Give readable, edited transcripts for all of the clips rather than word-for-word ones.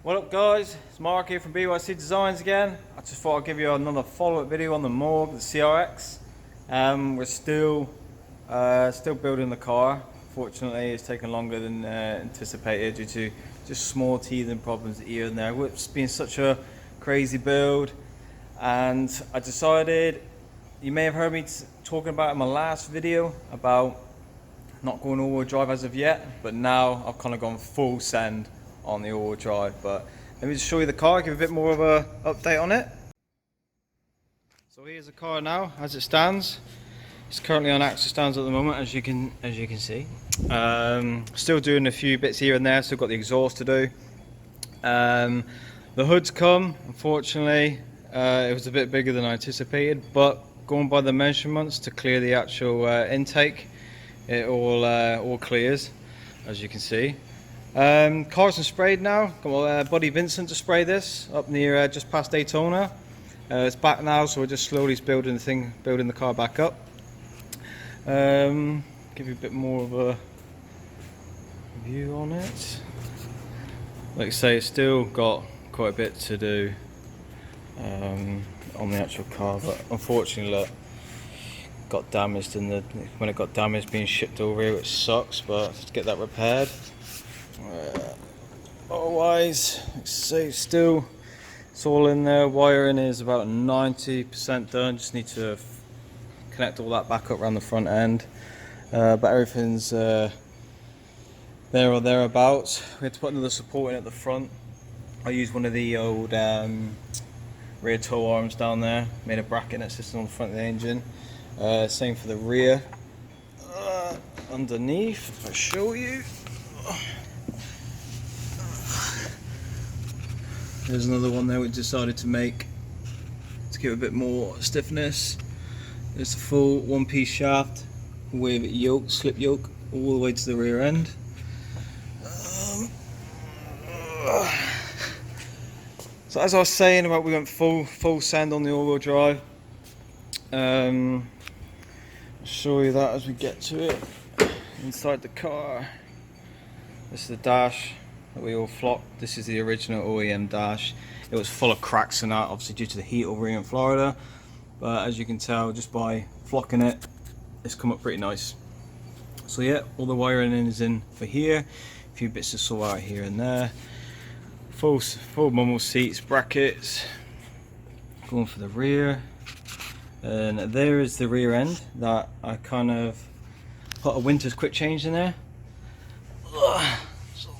What up guys, it's Mark here from BYC Designs again. I just thought I'd give you another follow-up video on the Morg, the CRX. We're still building the car. Fortunately it's taken longer than anticipated due to just small teething problems here and there. It's been such a crazy build, and I decided, you may have heard me talking about in my last video about not going all-wheel drive as of yet, but now I've kind of gone full send on the all-wheel drive. But let me just show you the car, give a bit more of a update on it. So here's the car now as it stands. It's currently on axle stands at the moment, as you can see. Still doing a few bits here and there, still got the exhaust to do. The hood's come, unfortunately. It was a bit bigger than I anticipated, but going by the measurements to clear the actual intake, it all clears, as you can see. Car's been sprayed now. Got Buddy Vincent to spray this up near just past Daytona. It's back now, so we're just slowly building the car back up. Give you a bit more of a view on it. Like I say, it's still got quite a bit to do on the actual car, but unfortunately, look, got damaged when it got damaged being shipped over here, which sucks, but let's get that repaired. Otherwise, like I say, still it's all in there. Wiring is about 90% done, just need to connect all that back up around the front end, but everything's there or thereabouts. We had to put another support in at the front. I used one of the old rear tow arms down there, made a bracket that sits on the front of the engine. Same for the rear. Underneath, if I show you, there's another one there we decided to make to give a bit more stiffness. It's a full one-piece shaft with yoke, slip yoke, all the way to the rear end. So as I was saying about, we went full send on the all-wheel drive. I'll show you that as we get to it. Inside the car, this is the dash that we all flocked. This is the original OEM dash. It was full of cracks and that, obviously due to the heat over here in Florida. But as you can tell, just by flocking it, it's come up pretty nice. So yeah, all the wiring is in for here. A few bits to sort out here and there. Full mumble seats, brackets. Going for the rear. And there is the rear end that I kind of put a winter's quick change in there. So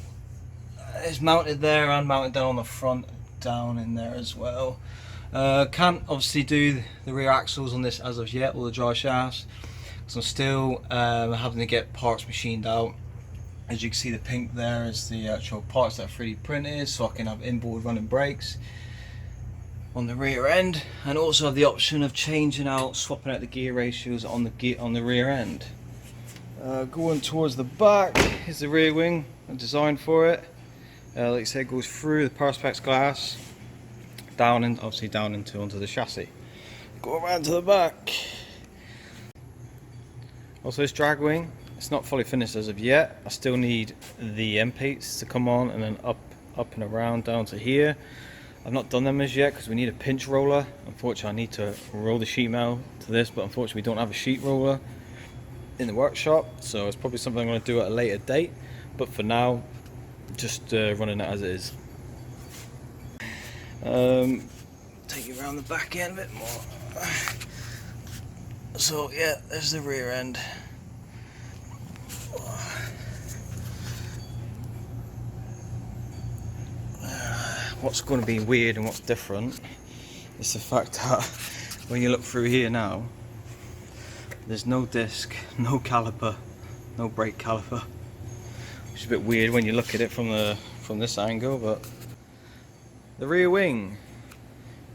it's mounted there and mounted down on the front, down in there as well. Can't obviously do the rear axles on this as of yet, or the dry shafts, because I'm still having to get parts machined out. As you can see, the pink there is the actual parts that are 3D printed, so I can have inboard running brakes on the rear end, and also have the option of swapping out the gear ratios on the rear end. Going towards the back is the rear wing, designed for it. Like I said, it goes through the Perspex glass, obviously down onto the chassis. Go around to the back. Also, this drag wing, it's not fully finished as of yet. I still need the end plates to come on, and then up and around down to here. I've not done them as yet because we need a pinch roller. Unfortunately, I need to roll the sheet metal to this, but unfortunately we don't have a sheet roller in the workshop, so it's probably something I'm going to do at a later date. But for now, just running it as it is. Take you around the back end a bit more. So yeah, there's the rear end. What's going to be weird and what's different is the fact that when you look through here now, there's no disc, no caliper, no brake caliper, which is a bit weird when you look at it from this angle. But the rear wing,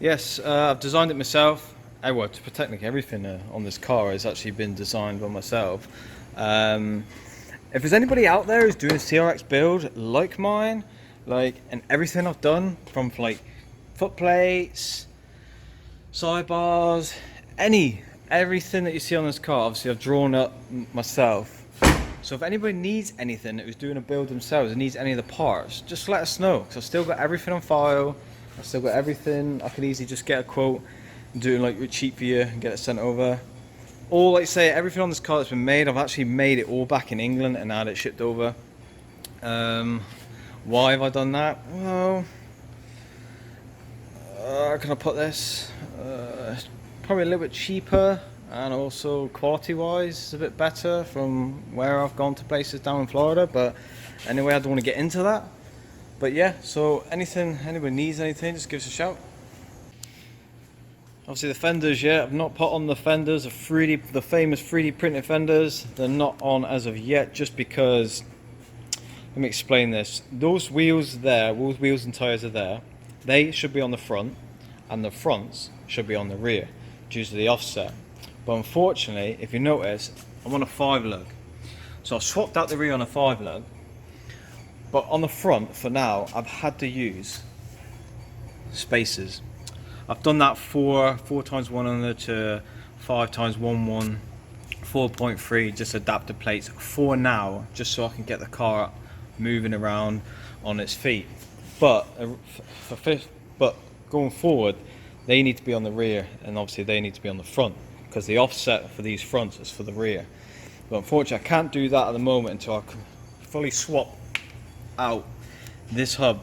yes, I've designed it myself. Well, technically everything on this car has actually been designed by myself. If there's anybody out there who's doing a CRX build like mine, and everything I've done, from like foot plates, sidebars, everything that you see on this car, obviously I've drawn up myself. So if anybody needs anything who's doing a build themselves and needs any of the parts, just let us know, because I've still got everything on file. I've still got everything. I could easily just get a quote and do it like cheap for you and get it sent over. Or like I say, everything on this car that's been made, I've actually made it all back in England and had it shipped over. Why have I done that? Well, how can I put this? Probably a little bit cheaper, and also quality wise it's a bit better from where I've gone to places down in Florida, but anyway, I don't want to get into that. But yeah, so anybody needs anything, just give us a shout. Obviously the fenders, yeah, I've not put on the fenders, the famous 3D printed fenders. They're not on as of yet, just because, let me explain this. Those wheels there, those wheels and tyres are there, they should be on the front, and the fronts should be on the rear, due to the offset. But unfortunately, if you notice, I'm on a 5-lug. So I've swapped out the rear on a 5-lug, but on the front, for now, I've had to use spacers. I've done that 4 times 100 to 5 times 1 4.3, just adapter plates for now, just so I can get the car moving around on its feet. But going forward, they need to be on the rear, and obviously they need to be on the front, because the offset for these fronts is for the rear. But unfortunately I can't do that at the moment until I can fully swap out this hub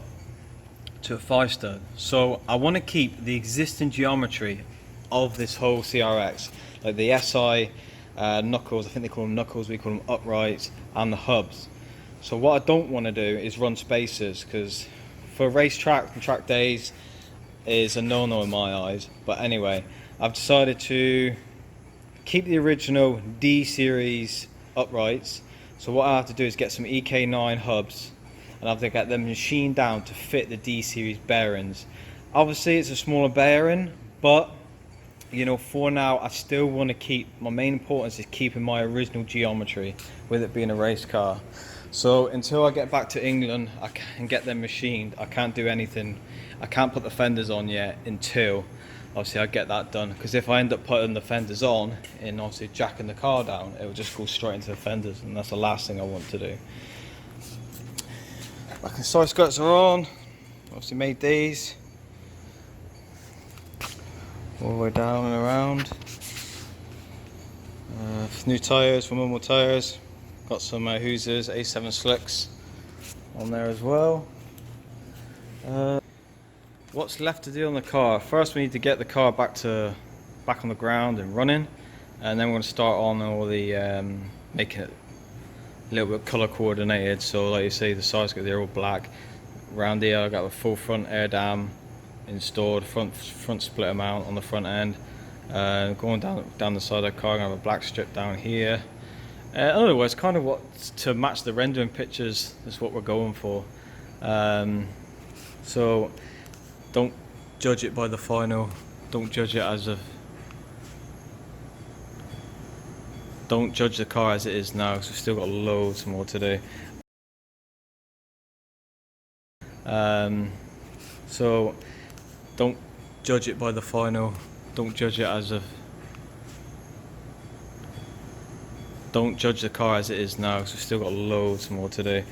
to a 5-stud. So I want to keep the existing geometry of this whole CRX, like the SI knuckles, I think they call them knuckles, we call them uprights, and the hubs. So what I don't want to do is run spacers, because for racetrack and track days is a no-no in my eyes. But anyway, I've decided to keep the original D series uprights. So what I have to do is get some EK9 hubs, and I have to get them machined down to fit the D series bearings. Obviously it's a smaller bearing, but you know, for now I still want to keep, my main importance is keeping my original geometry with it being a race car. So until I get back to England I can get them machined. I can't do anything, I can't put the fenders on yet until obviously I get that done, because if I end up putting the fenders on and obviously jacking the car down, it will just go straight into the fenders, and that's the last thing I want to do. Back and side skirts are on, obviously made these all the way down and around. New tyres for normal tyres, got some Hoosiers A7 slicks on there as well. What's left to do on the car? First we need to get the car back on the ground and running, and then we're going to start on all the making it a little bit colour coordinated. So like you see, the sides, they're all black. Around here I got the full front air dam installed, front splitter mount on the front end. Going down the side of the car, I'm going to have a black strip down here. In other words, kind of what to match the rendering pictures is what we're going for. So don't judge it by the final. Don't judge the car as it is now, because we've still got loads more to do. So don't judge it by the final. Don't judge the car as it is now, because we've still got loads more to do.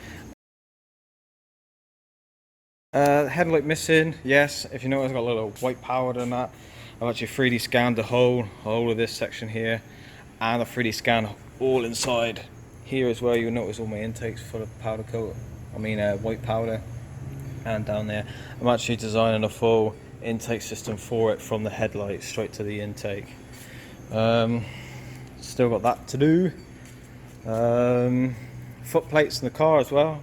Headlight missing, yes. If you notice, I've got a little white powder on that. I've actually 3D scanned the whole of this section here, and I've 3D scanned all inside here as well. You'll notice all my intakes full of powder coat, white powder, and down there. I'm actually designing a full intake system for it, from the headlight straight to the intake. Still got that to do. Foot plates in the car as well.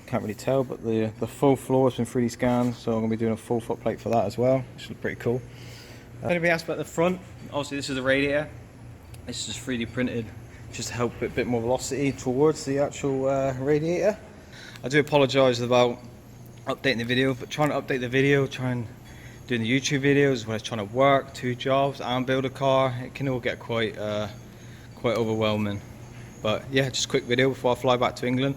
Can't really tell, but the full floor has been 3D scanned, so I'm going to be doing a full foot plate for that as well, which looks pretty cool. Anything else about the front? Obviously this is the radiator. This is 3D printed just to help a bit more velocity towards the actual radiator. I do apologise about updating the video, but trying to update the video, doing the YouTube videos when I was trying to work 2 jobs and build a car, it can all get quite overwhelming. But yeah, just a quick video before I fly back to England.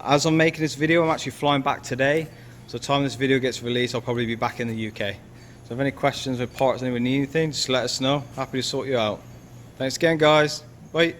As I'm making this video, I'm actually flying back today, so the time this video gets released I'll probably be back in the UK. So if any questions with parts, anyone need anything, just let us know. Happy to sort you out. Thanks again guys, bye.